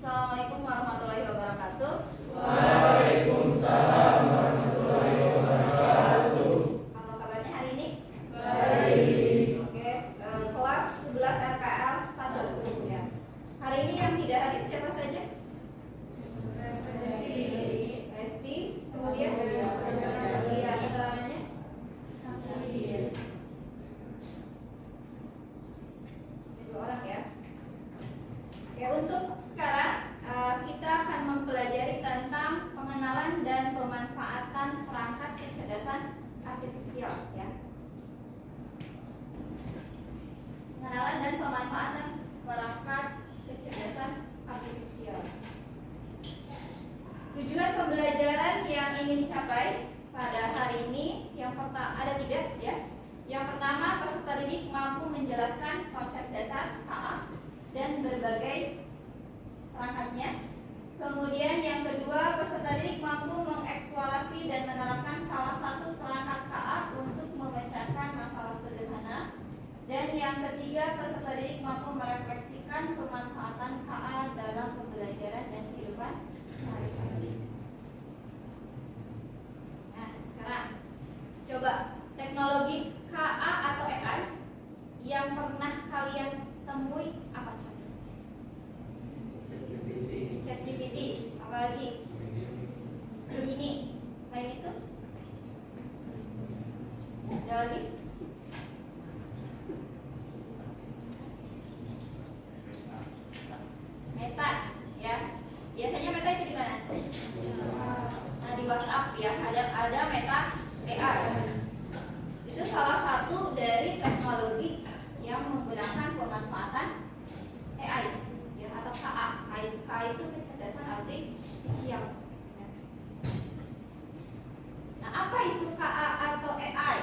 Assalamualaikum warahmatullahi wabarakatuh. Waalaikumsalam warahmatullahi wabarakatuh. Apa kabarnya hari ini? Baik. Oke, kelas 11 RPL 1 ya. Hari ini yang tidak hadir siapa saja? Resti. Kemudian iya, keterangannya? Dua orang ya. Oke, untuk sekarang kita akan mempelajari tentang pengenalan dan pemanfaatan perangkat kecerdasan artifisial ya. Pengenalan dan pemanfaatan perangkat kecerdasan artifisial. Tujuan pembelajaran yang ingin dicapai pada hari ini yang pertama ada 3 ya. Yang pertama, peserta didik mampu menjelaskan konsep dasar KA dan berbagai perangkatnya. Kemudian yang kedua, peserta didik mampu mengeksplorasi dan menerapkan salah satu perangkat KA untuk memecahkan masalah sederhana. Dan yang ketiga, peserta didik mampu merefleksikan pemanfaatan KA dalam pembelajaran dan kehidupan sehari-hari. Nah, sekarang coba teknologi KA atau AI yang pernah kalian temui apa contohnya? ChatGPT, apalagi ini, selain itu ada lagi? Meta, ya. Biasanya Meta itu di mana? Nah, di WhatsApp ya. Ada Meta AI. Itu salah satu dari teknologi yang menggunakan pemanfaatan AI ya, atau KA. KA itu kecerdasan artifisial. Nah, apa itu KA atau AI?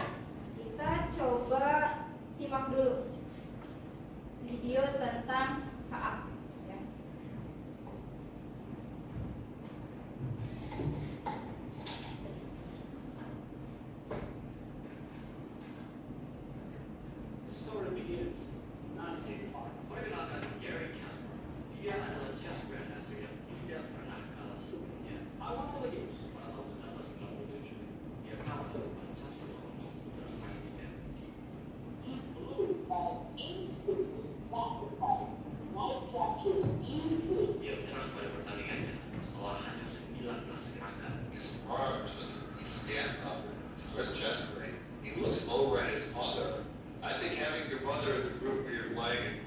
Kita coba simak dulu video tentang KA. Ya. The story begins 1985. Perkenalkan Gary Kasparov. Dia adalah chess grandmaster yang tidak pernah kalah sebelumnya. Awal games pada tahun 1997, dia kalah dengan Kasparov dalam main di MPT. He blew off instantly, sacrificed, life captures easily. Dia menyerang pada pertandingannya setelah hanya 19 gerakan. His arms, he stands up, starts gesturing. He looks over at his mother. I think having your mother in the group where you're playing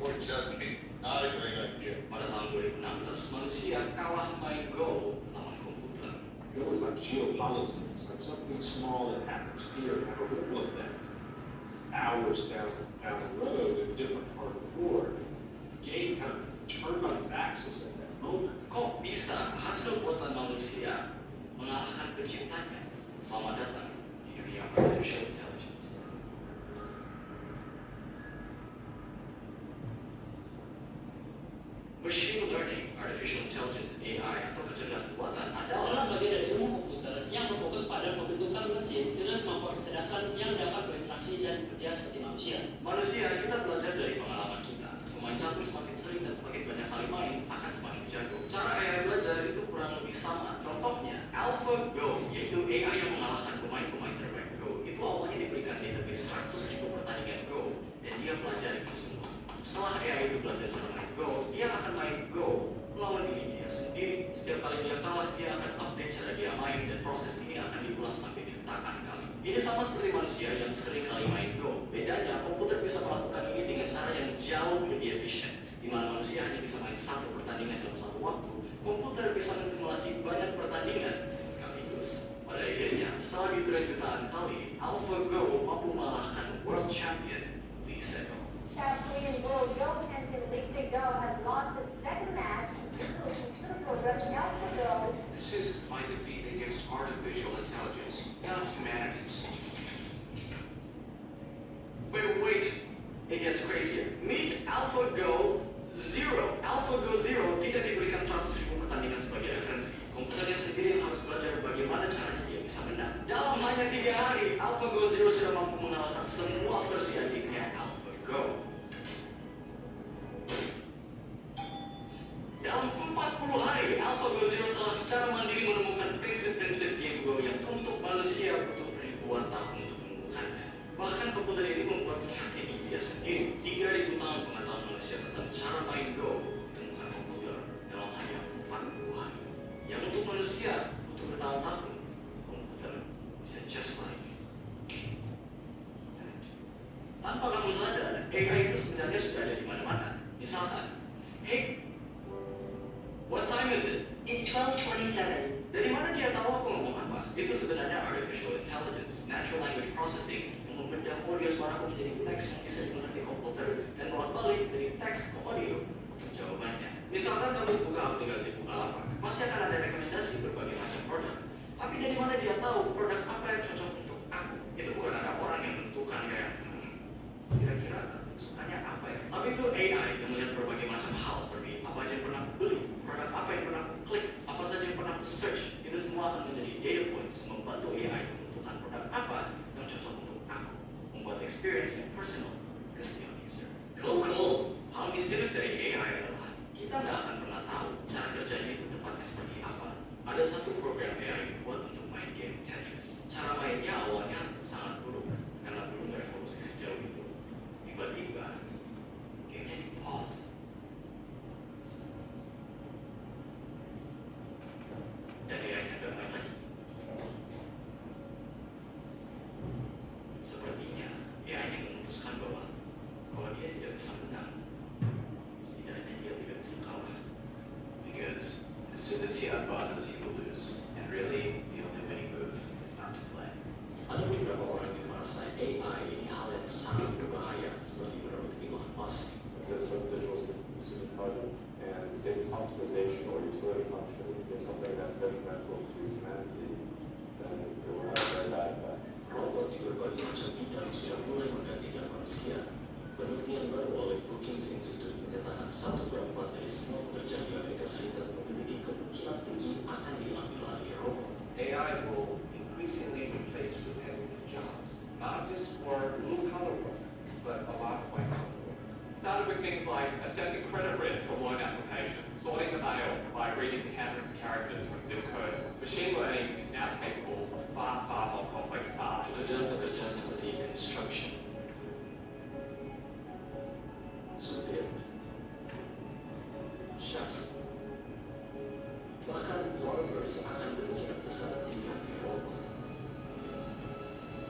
or just is not a great idea. Pada tahun 2016, manusia kalah main Go melawan komputer. It was like geopolitics, like something small that happens here have a ripple effect. Hours down the road in a different part of the board, the game kind of turned on its axis at that moment. Kok bisa hasil buatan manusia mengalahkan penciptanya? Selamat datang di dunia artificial intelligence. Machine learning, artificial intelligence, AI, atau kecerdasan buatan adalah bagian dari ilmu komputer yang berfokus pada pembentukan mesin dengan kemampuan kecerdasan yang dapat berinteraksi dan bekerja seperti manusia. manusia. Kita belajar dari pengalaman kita. Pemain catur semakin sering dan semakin banyak kali main akan semakin jago. Cara AI belajar itu kurang lebih sama. Contohnya, AlphaGo, yaitu AI yang mengalahkan pemain-pemain terbaik Go. Itu awalnya diberikan database 100.000 pertandingan Go dan dia pelajari itu semua. Setelah AI itu belajar cara main Go, dia akan main Go melawan diri dia sendiri. Setiap kali dia kalah, dia akan update cara dia main dan proses ini akan diulang sampai jutaan kali. Ini sama seperti manusia yang sering kali main Go. Bedanya, komputer bisa melakukan ini dengan cara yang jauh lebih efisien. Di mana manusia hanya bisa main satu pertandingan dalam satu waktu, komputer bisa mensimulasi banyak pertandingan sekaligus. Pada akhirnya, setelah ditren jutaan kali, AlphaGo mampu mengalahkan world champion Lee Sedol. South Korean World Go champion Lee Sedol has lost his second match to the program AlphaGo. This is my defeat against artificial intelligence, not humanities. Wait, it gets crazier. Meet AlphaGo Zero. AlphaGo Zero tidak diberikan 100.000 pertandingan sebagai referensi. Komputernya sendiri yang harus belajar bagaimana caranya dia bisa menang. Dalam hanya 3 hari, AlphaGo Zero sudah mampu mengalahkan semua versi adiknya AlphaGo. Dalam 40 hari, AlphaGo Zero telah secara mandiri menemukan prinsip-prinsip game Go yang untuk manusia butuh ribuan tahun untuk menemukannya. Bahkan komputer ini membuat strategi dia sendiri. 3.000 tahun pengetahuan manusia tentang cara main Go ditemukan komputer dalam hanya 40 hari. Yang untuk manusia butuh bertahun-tahun, komputer bisa just like tanpa kamu sadar, AI itu sebenarnya sudah ada di mana-mana. Misalkan, hey, what time is it? It's 12:27. Dari mana dia tahu aku ngomong apa? Itu sebenarnya artificial intelligence, natural language processing, yang membedah audio suaraku menjadi teks yang bisa dimengerti komputer dan bolak-balik dari teks ke audio untuk jawabannya. Misalkan kamu buka aplikasi Bukalapak, pasti akan ada rekomendasi berbagai macam produk. Tapi dari mana dia tahu produk apa yang cocok untuk aku? Itu bukan ada orang yang menentukan kayak, kira-kira sukanya apa ya? Tapi itu AI yang melihat berbagai macam hal seperti apa aja yang pernah aku beli, produk apa yang pernah aku klik, apa saja yang pernah aku search. Itu semua akan menjadi data points yang membantu AI menentukan produk apa yang cocok untuk aku, membuat experience yang personal ke setiap user. Cool. Hal misterius dari AI adalah kita nggak akan pernah tahu cara kerjanya itu tepatnya seperti apa. Ada satu program AI dibuat untuk main game Tetris. Cara mainnya awalnya sangat buruk karena belum berevolusi sejauh itu. Tiba-tiba, gamenya di-pause. Dan AI-nya gak main lagi. Sepertinya, AI-nya memutuskan bahwa kalau dia tidak bisa menang, setidaknya dia tidak bisa kalah. Because as soon as he unpauses, he will lose. And really, the only winning move is not to play. Ada beberapa orang yang merasa AI ini hal yang sangat berbahaya, seperti menurut Elon Musk. Because artificial intelligence and its optimization or utility function is something that's detrimental to humanity, then it will have a very bad effect. Robot di berbagai macam bidang sudah mulai menggantikan manusia. Penelitian baru oleh Brookings Institute menyatakan 1/4 dari semua pekerja di Amerika Serikat memiliki kemungkinan tinggi akan diambil alih robot. AI will increasingly replace repetitive jobs, not just for blue-collar work, but a lot of white-collar work. Started with things like assessing credit risk for loan applications, sorting the mail by reading handwritten characters from zip codes. Machine learning is now capable of far, far more complex tasks. Pekerjaan-pekerjaan seperti construction, supir, chef, bahkan plumbers akan kemungkinan besar diganti robot.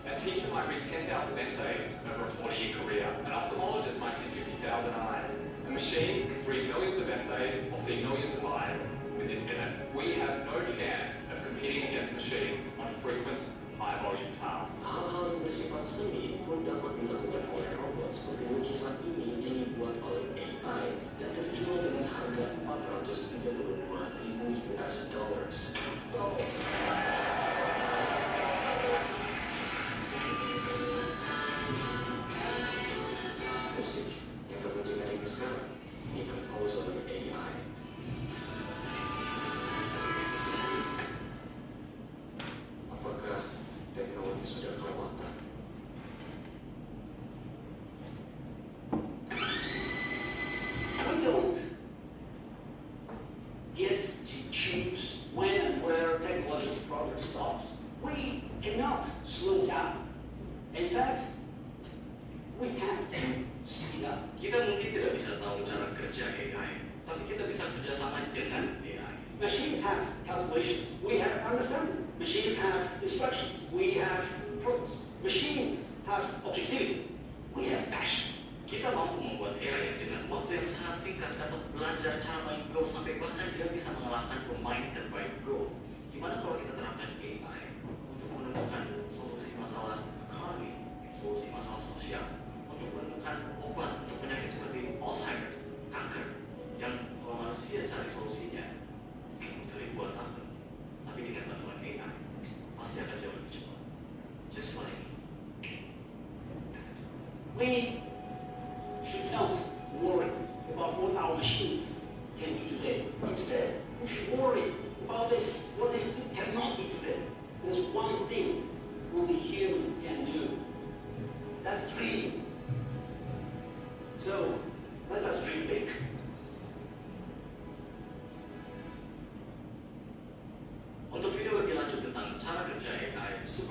A teacher might reach 10,000 essays over a 40-year career. An ophthalmologist might see 50,000 eyes. A machine can read millions of essays or see millions of eyes within minutes. We have no chance of competing against machines on frequent, high-volume tasks. Hal-hal yang bersifat seni pun dapat dilakukan oleh robot seperti lukisan ini yang dibuat oleh AI dan terjual dengan harga $432,000 US. Musik yang kamu dengar ini sekarang dikompos oleh AI. Apakah teknologi sudah kelewatan? We don't get to choose when and where technological progress stops. We cannot slow down. In fact, we have to speed up. Kita mungkin tidak bisa tahu cara kerja AI, tapi kita bisa kerjasama dengan AI. Machines have calculations. We have understanding. Machines have instructions. We have purpose. Machines have objectivity. We have passion. Kita mampu membuat AI yang dengan waktu yang sangat singkat dapat belajar cara main Go sampai bahkan dia bisa mengalahkan pemain terbaik Go. Gimana kalau kita terapkan AI untuk menemukan solusi masalah ekonomi, solusi masalah sosial, untuk menemukan obat untuk penyakit seperti Alzheimer's, kanker, yang kalau manusia cari solusinya mungkin butuh ribuan tahun, tapi dengan bantuan AI pasti akan jauh lebih cepat. Just like We should not worry about what our machines can do today. Instead, we should worry about what this cannot do today. There's one thing only human can do. That's dream. So, let us dream big.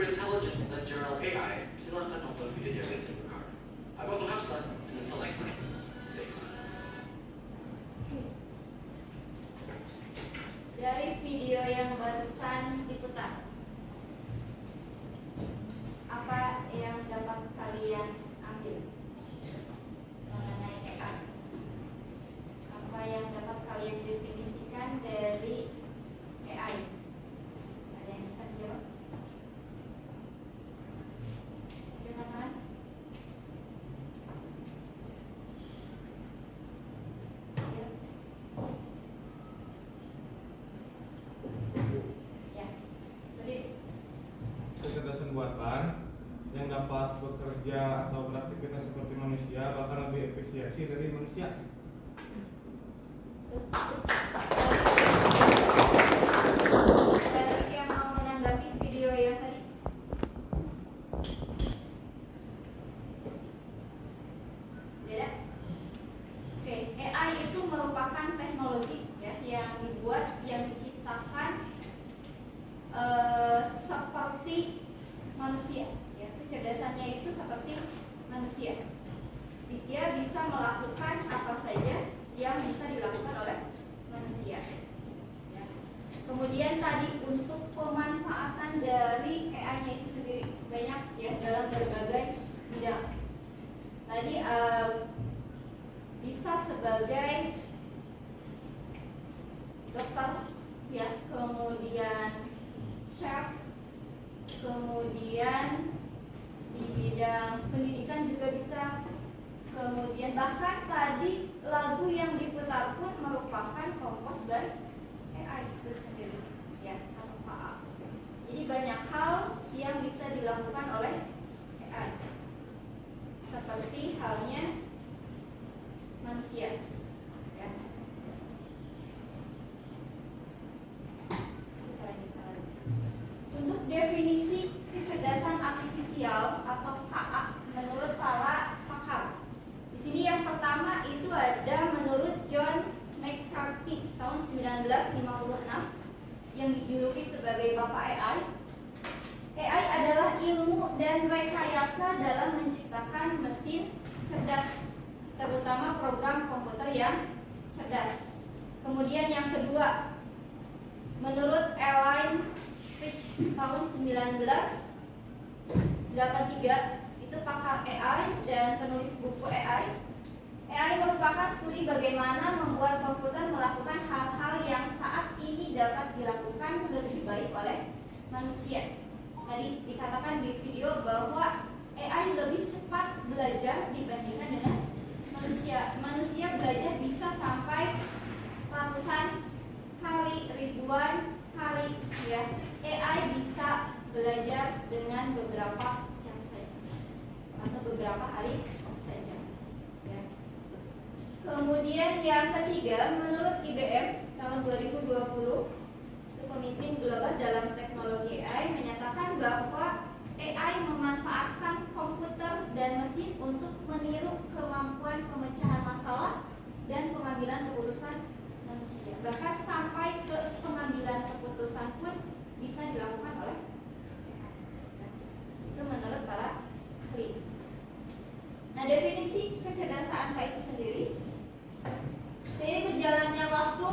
Superintelligence dan General AI, silahkan nonton videonya Vincent Burkhardt. I'm Abang Hafsat, and until next time, stay classy. Dari video yang barusan diputar, apa yang dapat kalian ambil mengenai AI? Apa yang dapat kalian definisikan dari AI? Ada yang bisa jawab? Jonathan? Ya. Tadi Kecerdasan buatan yang dapat bekerja atau beraktivitas seperti manusia bahkan lebih efisiensi dari manusia. Ada yang mau menanggapi video yang tadi? Beda? Oke, AI itu merupakan teknologi ya yang dibuat, yang diciptakan seperti manusia. Ya, kecerdasannya itu seperti manusia. Dia bisa melakukan apa saja yang bisa dilakukan oleh manusia. Ya. Kemudian tadi untuk pemanfaatan dari AI-nya itu sendiri banyak ya dalam berbagai bidang. Tadi bisa sebagai dokter, ya, kemudian chef, kemudian di bidang pendidikan juga bisa. Kemudian bahkan tadi lagu yang diputar pun merupakan kompos dari AI itu sendiri, ya, atau KA. Jadi banyak hal yang bisa dilakukan oleh AI, seperti halnya manusia, ya. Untuk definisi kecerdasan artifisial atau KA menurut para pakar. Di sini yang pertama itu ada menurut John McCarthy tahun 1956 yang dijuluki sebagai Bapak AI. AI adalah ilmu dan rekayasa dalam menciptakan mesin cerdas, terutama program komputer yang cerdas. Kemudian yang kedua, menurut Alan Rich tahun 1983, itu pakar AI dan penulis buku AI. AI merupakan studi bagaimana membuat komputer melakukan hal-hal yang saat ini dapat dilakukan lebih baik oleh manusia. Tadi dikatakan di video bahwa AI lebih cepat belajar dibandingkan dengan manusia. Manusia belajar bisa sampai ratusan hari, ribuan hari, ya. AI bisa belajar dengan beberapa jam saja atau beberapa hari saja, ya. Kemudian yang ketiga, menurut IBM tahun 2020, itu pemimpin global dalam teknologi AI menyatakan bahwa AI memanfaatkan komputer dan mesin untuk meniru kemampuan pemecahan masalah dan pengambilan keputusan manusia. Bahkan sampai ke pengambilan keputusan pun bisa dilakukan oleh AI. Itu menurut para ahli. Nah, definisi kecerdasan AI itu sendiri, seiring berjalannya waktu,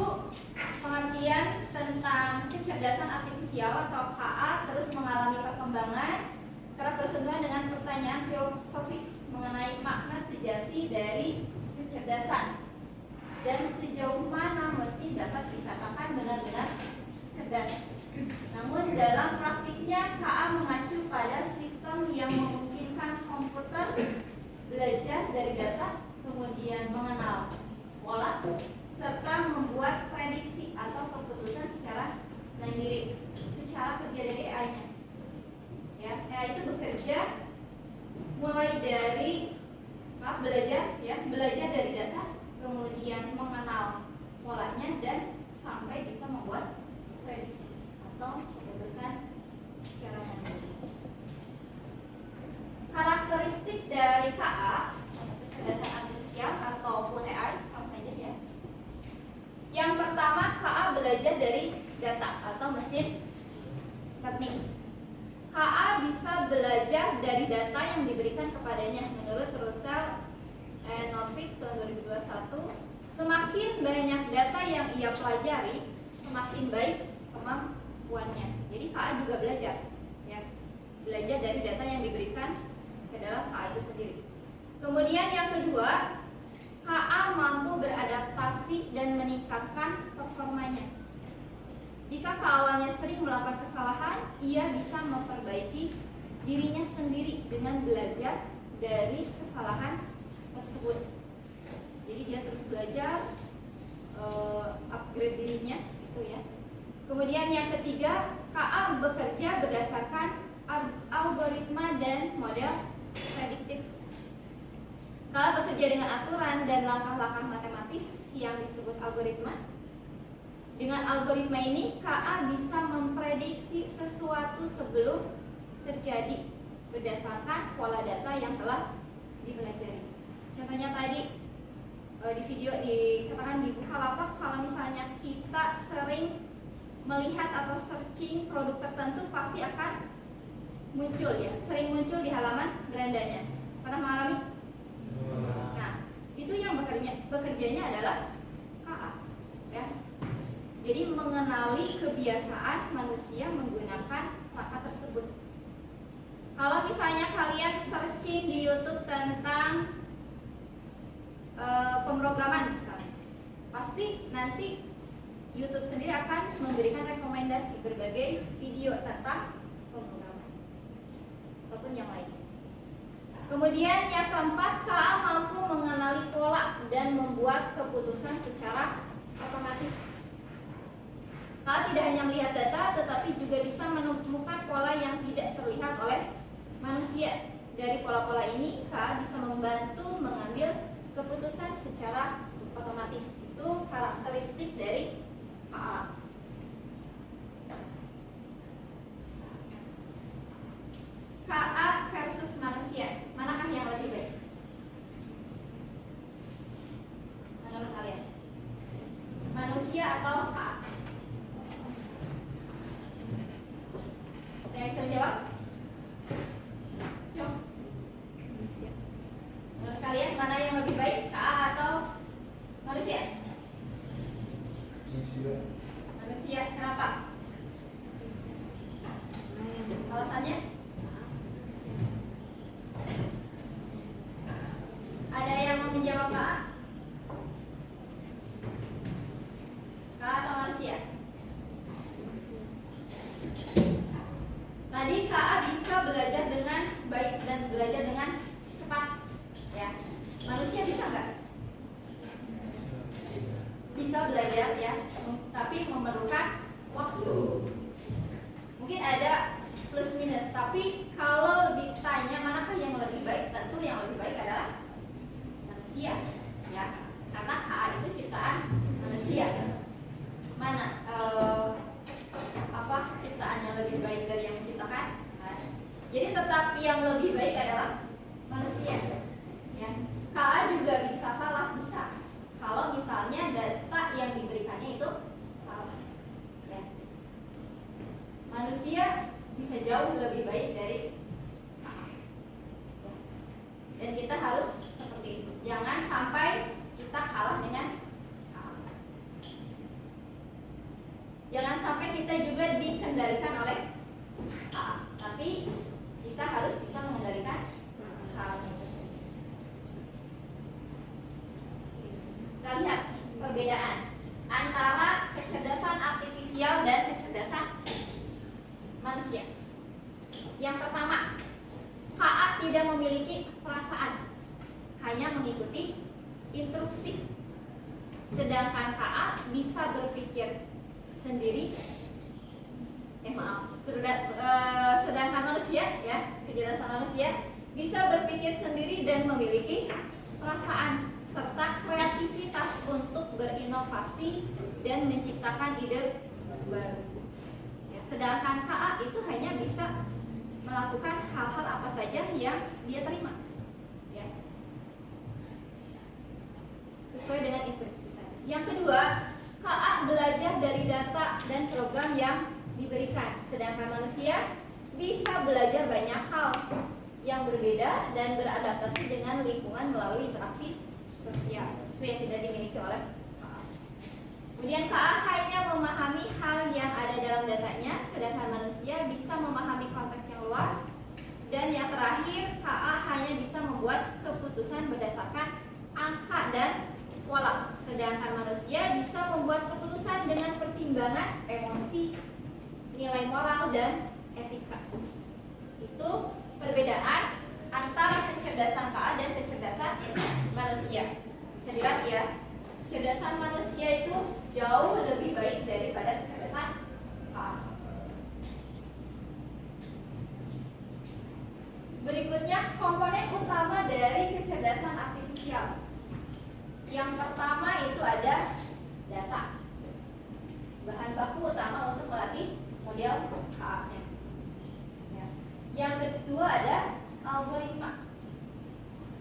pengertian tentang kecerdasan artifisial atau KA terus mengalami perkembangan karena bersentuhan dengan pertanyaan filosofis mengenai makna sejati dari kecerdasan dan sejauh mana mesin dapat dikatakan benar-benar cerdas. Namun dalam praktiknya KA mengacu pada sistem yang memungkinkan komputer belajar dari data, kemudian mengenal pola, serta membuat prediksi atau keputusan secara mandiri. Itu cara kerja dari AI-nya. Ya, AI itu bekerja mulai dari belajar dari data, kemudian mengenal polanya dan sampai bisa membuat prediksi atau keputusan secara mandiri. Karakteristik dari KA, kecerdasan artifisial ataupun AI, sama saja ya. Yang pertama, KA belajar dari data atau mesin learning. KA bisa belajar dari data yang diberikan kepadanya. Menurut Russell and Novick tahun 2021, semakin banyak data yang ia pelajari, semakin baik kemampuannya. Jadi KA juga belajar, ya, belajar dari data yang diberikan ke dalam KA itu sendiri. Kemudian yang kedua, KA mampu beradaptasi dan meningkatkan performanya. Jika KA awalnya sering melakukan kesalahan, ia bisa memperbaiki dirinya sendiri dengan belajar dari kesalahan tersebut. Jadi dia terus belajar, upgrade dirinya, gitu ya. Kemudian yang ketiga, KA bekerja berdasarkan algoritma dan model prediktif. KA bekerja dengan aturan dan langkah-langkah matematis yang disebut algoritma. Dengan algoritma ini, KA bisa memprediksi sesuatu sebelum terjadi berdasarkan pola data yang telah dipelajari. Contohnya tadi di video dikatakan di Bukalapak, kalau misalnya kita sering melihat atau searching produk tertentu pasti akan muncul, ya, sering muncul di halaman berandanya. Pernah mengalami? Nah, itu yang bekerjanya adalah KA, ya. Jadi mengenali kebiasaan manusia menggunakan kata tersebut. Kalau misalnya kalian searching di YouTube tentang pemrograman misalnya, pasti nanti YouTube sendiri akan memberikan rekomendasi berbagai video tentang pemrograman ataupun yang lain. Kemudian yang keempat, KA mampu mengenali pola dan membuat keputusan secara otomatis. KA tidak hanya melihat data, tetapi juga bisa menemukan pola yang tidak terlihat oleh manusia. Dari pola-pola ini, KA bisa membantu mengambil keputusan secara otomatis. Itu karakteristik dari KA. KA versus manusia, manakah yang lebih baik? Menurut kalian? Manusia atau KA? Yang bisa menjawab? Yuk. Menurut kalian mana yang lebih baik, KA atau manusia? Manusia. Kenapa? Alasannya? Ada yang mau menjawab KA? KA atau manusia? Tadi KA bisa belajar dengan baik dan belajar dengan cepat, ya. Manusia bisa nggak? Bisa belajar, ya, tapi memerlukan waktu. Mungkin ada plus minus, tapi kalau ditanya manakah yang lebih baik, tentu yang lebih baik adalah manusia, ya, karena KA itu ciptaan manusia. Mana ciptaan yang lebih baik dari yang menciptakan? Jadi tetap yang lebih baik adalah manusia, ya. KA juga bisa salah, bisa. Kalau misalnya data yang diberikannya itu salah, ya. Manusia bisa jauh lebih baik dari KA, ya. Dan kita harus seperti itu. Jangan sampai kita kalah dengan KA. Jangan sampai kita juga dikendalikan oleh KA, tapi kita harus bisa mengendalikan KA itu sendiri. Kita lihat perbedaan antara kecerdasan artifisial dan kecerdasan manusia. Yang pertama, KA tidak memiliki perasaan, hanya mengikuti instruksi. Sedangkan KA bisa berpikir sendiri. Sedangkan manusia, ya, kecerdasan manusia bisa berpikir sendiri dan memiliki perasaan serta kreativitas untuk berinovasi dan menciptakan ide baru. Ya, sedangkan KA itu hanya bisa melakukan hal-hal apa saja yang dia terima, ya, sesuai dengan instruksi tadi. Yang kedua, KA belajar dari data dan program yang diberikan, sedangkan manusia bisa belajar banyak hal yang berbeda dan beradaptasi dengan lingkungan melalui interaksi sosial. Itu yang tidak dimiliki oleh KA. Kemudian KA hanya memahami hal yang ada dalam datanya, sedangkan manusia bisa memahami konteks yang luas. Dan yang terakhir, KA hanya bisa membuat keputusan berdasarkan angka dan pola, sedangkan manusia bisa membuat keputusan dengan pertimbangan emosi, nilai moral, dan etika. Itu perbedaan antara kecerdasan KA dan kecerdasan manusia. Bisa dilihat ya, kecerdasan manusia itu jauh lebih baik daripada kecerdasan KA. Berikutnya, komponen utama dari kecerdasan artifisial. Yang pertama itu ada data, bahan baku utama untuk melatih model KA-nya. Ya. Yang kedua ada algoritma,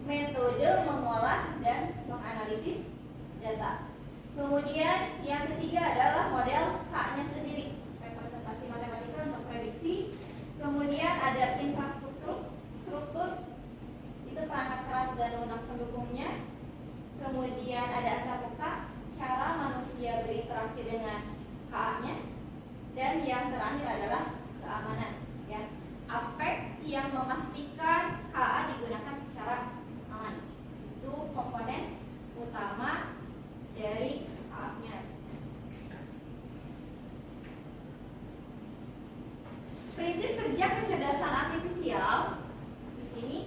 metode mengolah dan menganalisis data. Kemudian yang ketiga adalah model KA-nya sendiri, representasi matematika untuk prediksi. Kemudian ada infrastruktur, itu perangkat keras dan lunak pendukungnya. Kemudian ada antarmuka, cara manusia berinteraksi dengan KA-nya. Dan yang terakhir adalah keamanan, ya, aspek yang memastikan KA digunakan secara aman. Itu komponen utama dari KA-nya. Prinsip kerja kecerdasan artifisial di sini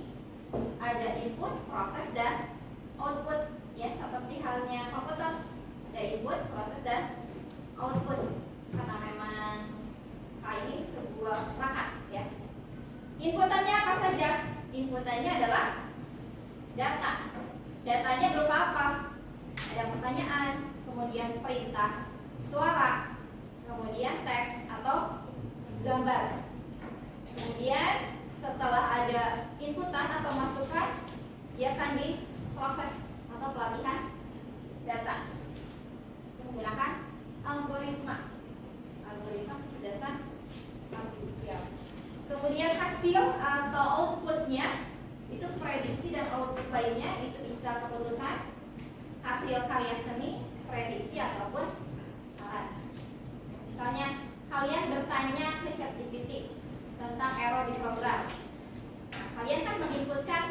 ada input, proses, dan output, ya, seperti halnya komputer, ada input, proses, dan output. Karena memang ini sebuah perangkat, ya. Inputannya apa saja? Inputannya adalah data. Datanya berupa apa? Ada pertanyaan, kemudian perintah suara, kemudian teks atau gambar. Kemudian setelah ada inputan atau masukan, dia akan diproses atau pelatihan data menggunakan algoritma kecerdasan artifisial. Kemudian hasil atau outputnya itu prediksi dan output lainnya itu bisa keputusan, hasil karya seni, prediksi ataupun saran. Misalnya kalian bertanya ke ChatGPT tentang error di program. Nah, kalian kan menginputkan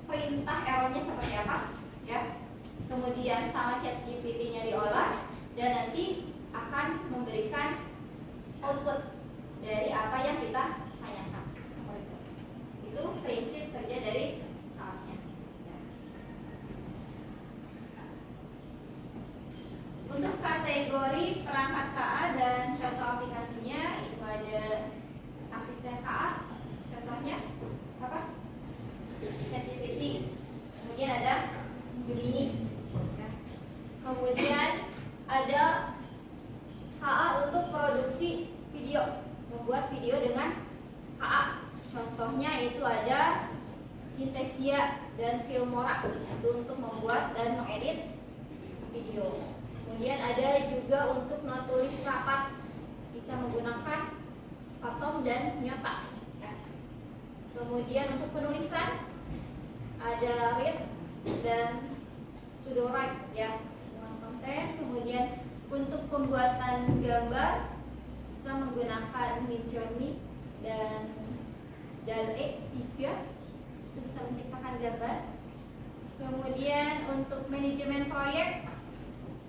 perintah errornya seperti apa, ya. Kemudian sama ChatGPT-nya diolah dan nanti akan memberikan output dari apa yang kita tanyakan. Seperti itu. Itu prinsip kerja dari KA-nya. Ya. Untuk kategori perangkat KA dan contoh aplikasinya itu ada asisten KA. Contohnya apa? ChatGPT. Kemudian ada Gemini. Ya. Kemudian ada KA untuk produksi video, membuat video dengan KA. Contohnya itu ada Synthesia dan Filmora itu untuk membuat dan mengedit video. Kemudian ada juga untuk menulis rapat, bisa menggunakan Atom dan Nyota. Ya. Kemudian untuk penulisan ada Read dan Sudowrite, ya, dengan konten. Kemudian untuk pembuatan gambar bisa menggunakan Midjourney dan DALL-E 3 itu bisa menciptakan gambar. Kemudian untuk manajemen proyek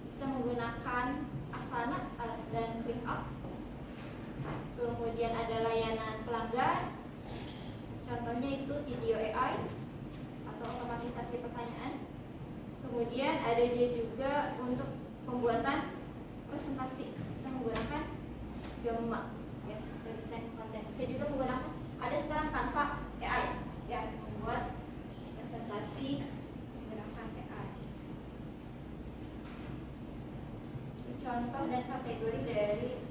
bisa menggunakan Asana dan ClickUp. Kemudian ada layanan pelanggan, contohnya itu video AI atau otomatisasi pertanyaan. Kemudian ada dia juga untuk pembuatan presentasi, bisa menggunakan Gamma, ya, desain konten. Bisa juga menggunakan, ada sekarang Canva AI, ya, membuat presentasi menggunakan AI. Contoh dan kategori dari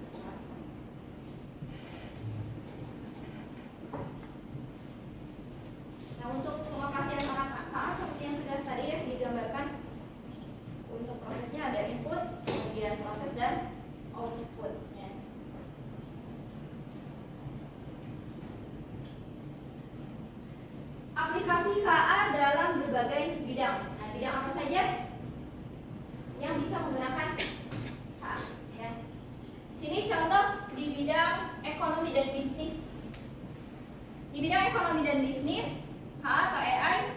nah, untuk pengoperasian perangkat KA seperti yang sudah tadi ya digambarkan. Untuk prosesnya ada input, kemudian proses dan outputnya. ekonomi dan bisnis, KA atau AI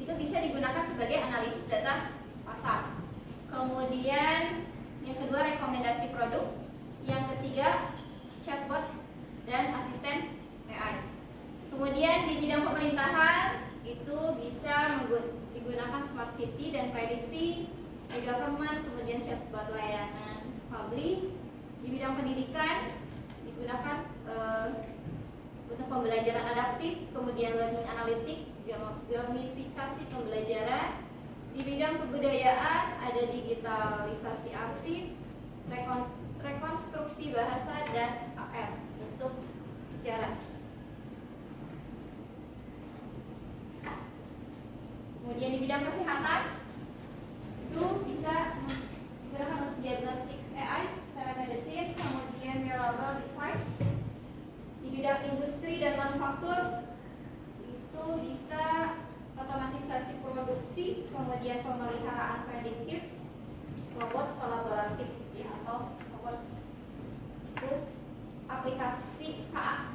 itu bisa digunakan sebagai analisis data pasar. Kemudian yang kedua rekomendasi produk, yang ketiga chatbot dan asisten AI. Kemudian di bidang pemerintahan itu bisa digunakan smart city dan prediksi, e-government, kemudian chatbot layanan publik. Di bidang pendidikan digunakan untuk pembelajaran adaptif, kemudian learning analytic, gamifikasi pembelajaran. Di bidang kebudayaan ada digitalisasi arsip, rekonstruksi bahasa, dan AR untuk sejarah. Kemudian di bidang kesehatan itu bisa digunakan untuk diagnostik AI, telemedicine, kemudian wearable device. Di bidang industri dan manufaktur itu bisa otomatisasi produksi, kemudian pemeliharaan prediktif, robot kolaboratif ya, atau robot itu aplikasi KA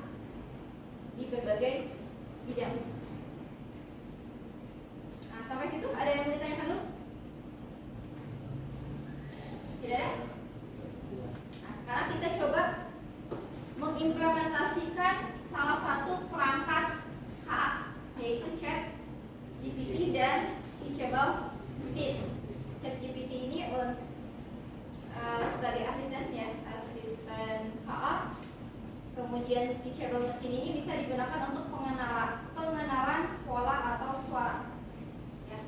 di berbagai bidang. Nah, sampai situ ada yang mau ditanyakan dulu? Tidak ada? Nah, sekarang kita coba mengimplementasikan salah satu perangkat KA, yaitu ChatGPT dan Teachable Machine. ChatGPT ini sebagai asisten ya, asisten KA. Kemudian Teachable Machine ini bisa digunakan untuk pengenalan pola atau suara. Ya.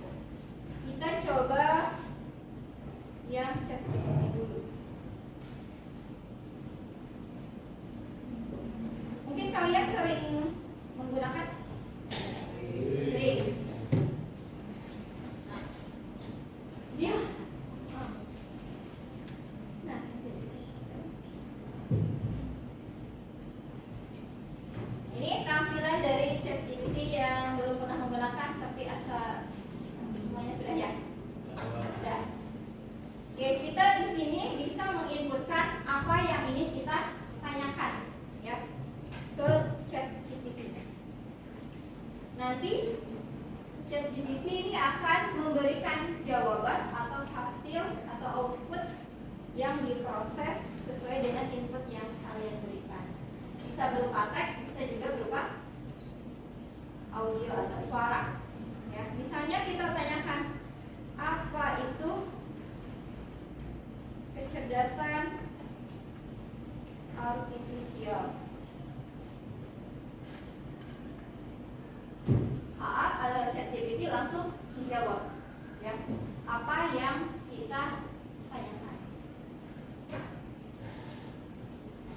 Kita coba yang ChatGPT dulu. Mungkin kalian sering menggunakan? Sering. Dia. Nah. Ini tampilan dari ChatGPT yang belum pernah menggunakan, tapi asal semuanya sudah ya. Sudah. Oke, kita di sini bisa menginputkan apa yang ingin kita tanyakan, ya, ke ChatGPT. Nanti ChatGPT ini akan memberikan jawaban atau hasil atau output yang diproses sesuai dengan input yang kalian berikan. Bisa berupa teks, bisa juga berupa audio atau suara. Ya, misalnya kita tanyakan apa itu kecerdasan artifisial. ChatGPT langsung menjawab, ya, apa yang kita tanyakan.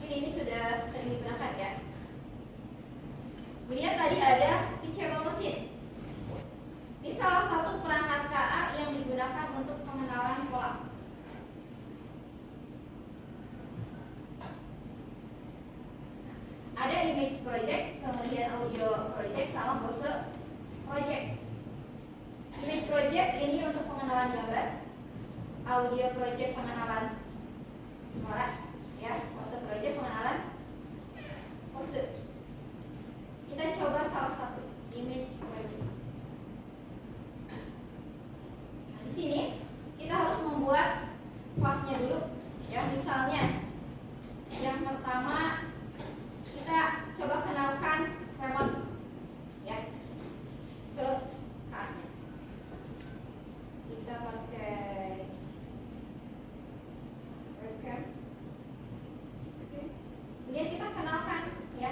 Ini sudah sering digunakan ya. Kemudian tadi ada Teachable Machine. Ini salah satu perangkat KA yang digunakan untuk pengenalan pola. Ada image project, kemudian audio project, sama pose project. Image project ini untuk pengenalan gambar, audio project pengenalan suara, ya, pose project pengenalan pose. Kita coba salah satu image project. Nah, di sini kita harus membuat kelasnya dulu, ya. Misalnya yang pertama kita coba kenalkan remote, ya, ke A-nya. Kita pakai webcam. Oke. Kemudian kita kenalkan, ya,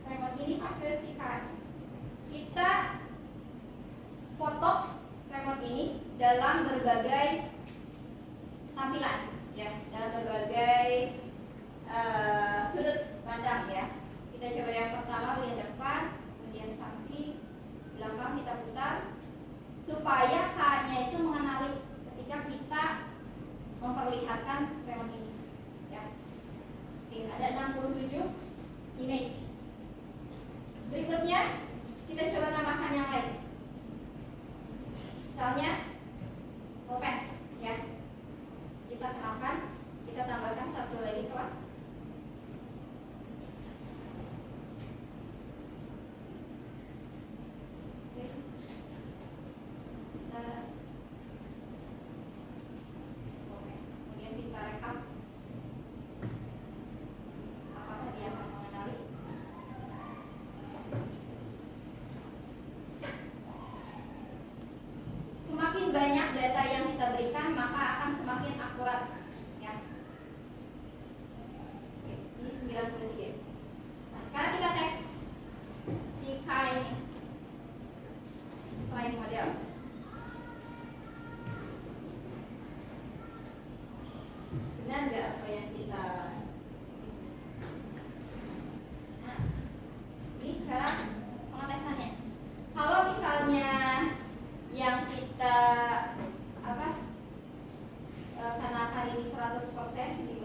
remote ini ke si K. Kita foto remote ini dalam berbagai tampilan, ya, dalam berbagai sudut pandang, ya. Kita coba yang pertama bagian depan, kemudian samping, belakang kita putar supaya K-nya itu mengenali ketika kita memperlihatkan remote ini, ya. Oke, ada 67 image. Berikutnya kita coba tambahkan yang lain. Misalnya open, ya. Kita kenalkan, kita tambahkan satu lagi kelas.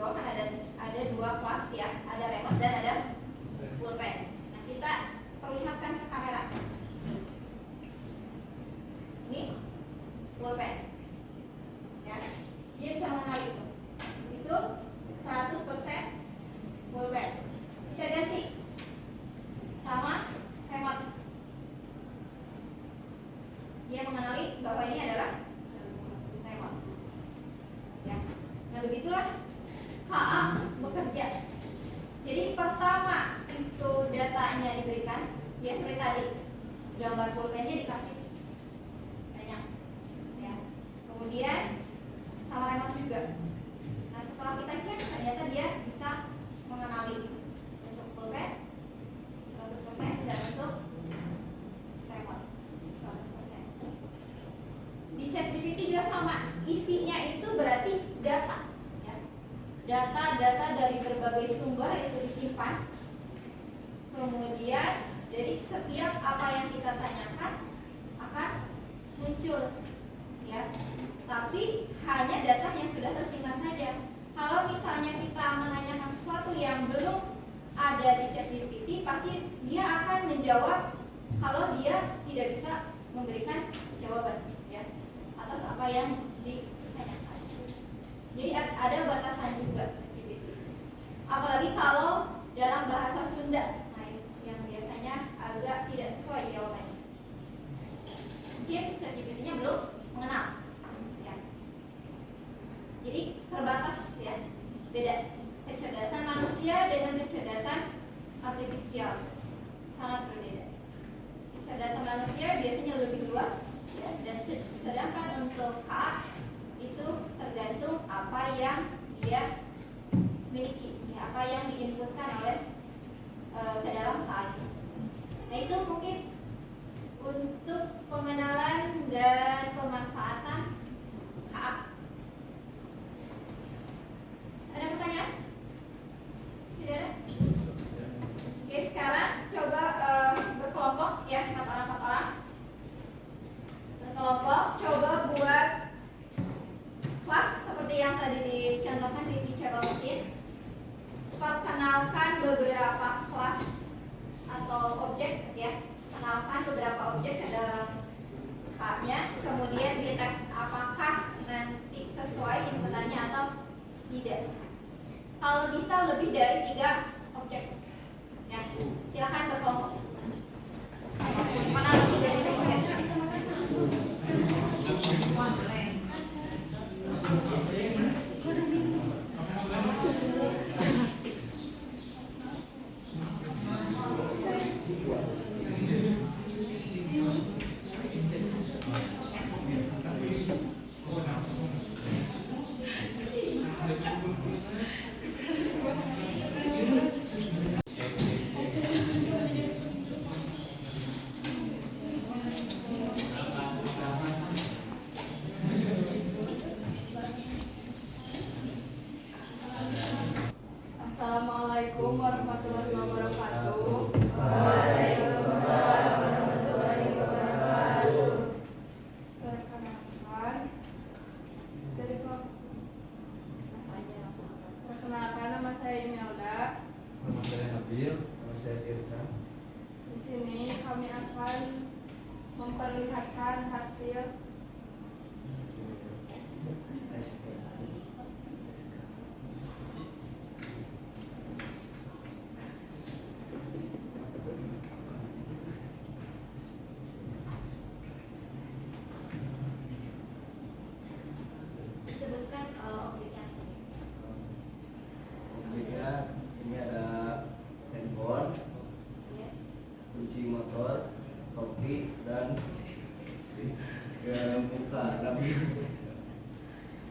bawah kan ada dua kelas ya, ada remote dan ada pulpen. Nah, kita perlihatkan ke kamera. Ini pulpen. Ya. Dia bisa mengenali itu. Di situ 100% pulpen. Kita ganti sama remote. Dia mengenali bahwa ini adalah remote. Ya. Nah, begitulah KA bekerja. Jadi pertama itu datanya diberikan, ya seperti tadi gambar pulpennya dikasih banyak, ya. Kemudian sama remote juga. Nah, setelah kita cek ternyata dia bisa mengenali untuk pulpen 100% dan untuk remote 100%. Di ChatGPT juga sama, isinya itu berarti data. Data-data dari berbagai sumber itu disimpan. Kemudian dari setiap apa yang kita tanyakan akan muncul, ya. Tapi hanya data yang sudah tersimpan saja. Kalau misalnya kita menanyakan sesuatu yang belum ada di ChatGPT, pasti dia akan menjawab kalau dia tidak bisa memberikan jawaban, ya, atas apa yang ditanyakan. Jadi ada batasan juga ChatGPT. Apalagi kalau dalam bahasa Sunda, nah yang biasanya agak tidak sesuai jawabannya. Mungkin ChatGPT-nya belum mengenal, ya. Jadi terbatas, ya. Beda kecerdasan manusia dengan kecerdasan artifisial, sangat berbeda. Kecerdasan manusia biasanya lebih luas, ya, dan sedangkan untuk KA itu tergantung apa yang dia miliki, ya, apa yang diinputkan oleh ke dalam KA itu. Nah, itu mungkin untuk pengenalan dan pemanfaatan KA. Ada pertanyaan? Tidak ada? Oke, sekarang coba berkelompok, ya, 4 orang. Berkelompok, coba buat kelas seperti yang tadi dicontohkan di teachable machine. Perkenalkan beberapa kelas atau objek, ya. Kenalkan beberapa objek ke dalam KA-nya, kemudian dites apakah nanti sesuai inputannya atau tidak. Kalau bisa lebih dari 3 objek, ya. Silakan berkelompok. Mana lebih dari 3 objek? Assalamualaikum warahmatullahi wabarakatuh. Waalaikumsalam warahmatullahi wabarakatuh. Perkenalkan, nama saya Imelda. Nama saya Nabil. Nama saya Irka. Di sini kami akan memperlihatkan hasil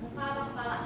muka atau kepala?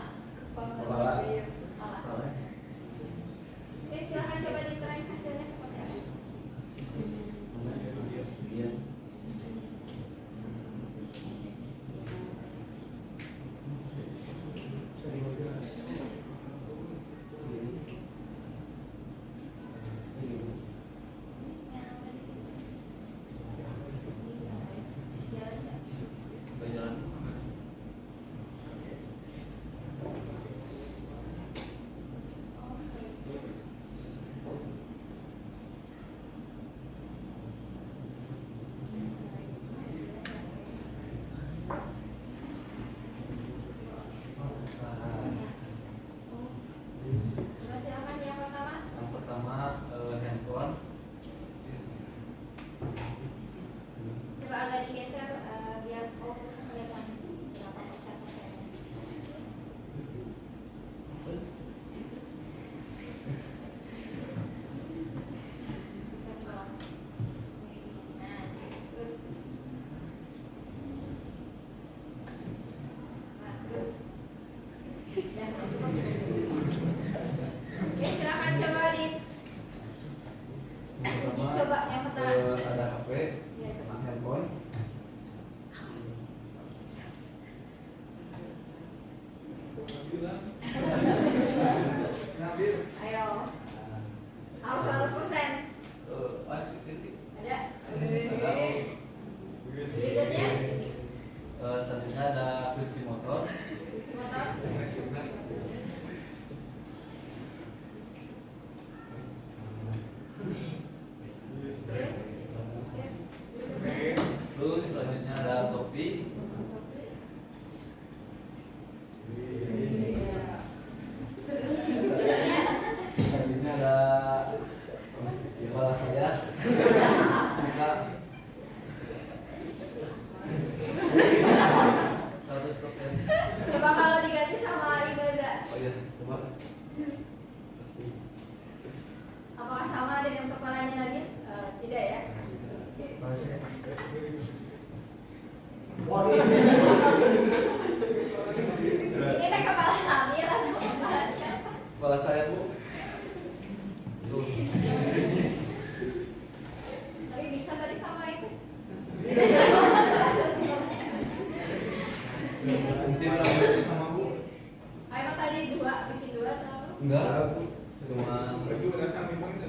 Enggak, cuma Baju udah sampai mana?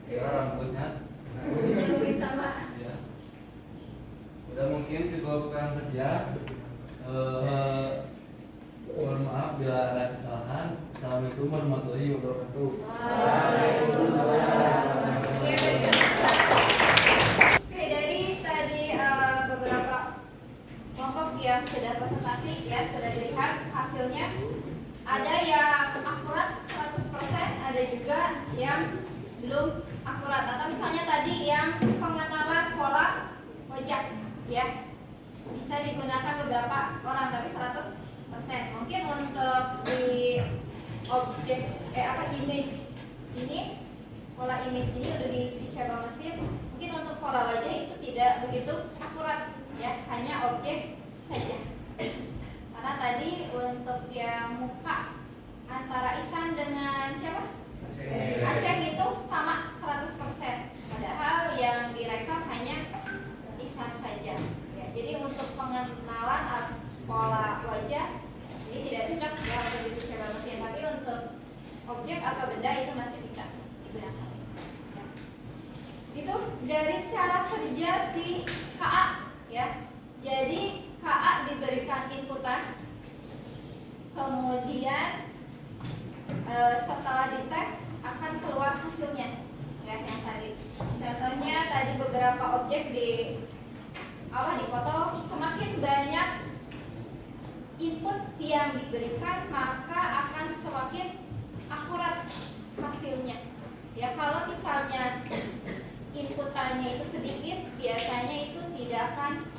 kira rambutnya. Ya, mungkin sama. Ya. Udah mungkin cukupkan saja. Mohon maaf bila ada kesalahan. Assalamualaikum warahmatullahi wabarakatuh. Oke, dari tadi beberapa kelompok yang sudah presentasi ya, sudah dilihat hasilnya. Ada yang akurat 100%, ada juga yang belum akurat. Atau misalnya tadi yang pengenalan pola wajah ya, bisa digunakan beberapa orang tapi 100%. Mungkin untuk di objek image ini, pola image ini udah dicoba mesin. Mungkin untuk pola wajah itu tidak begitu akurat ya, hanya objek saja. Karena tadi untuk yang muka antara Ihsan dengan siapa? Aceh itu sama 100%. Padahal yang direkam hanya Ihsan saja. Ya, jadi untuk pengenalan pola wajah ini tidak cocok ya untuk dicoba mesin. Tapi untuk objek atau benda itu masih bisa digunakan. Ya. Itu dari cara kerja si KA ya. Jadi KA diberikan inputan, kemudian setelah dites akan keluar hasilnya ya, yang tadi. Contohnya tadi beberapa objek di dipoto, semakin banyak input yang diberikan maka akan semakin akurat hasilnya. Ya, kalau misalnya inputannya itu sedikit, biasanya itu tidak akan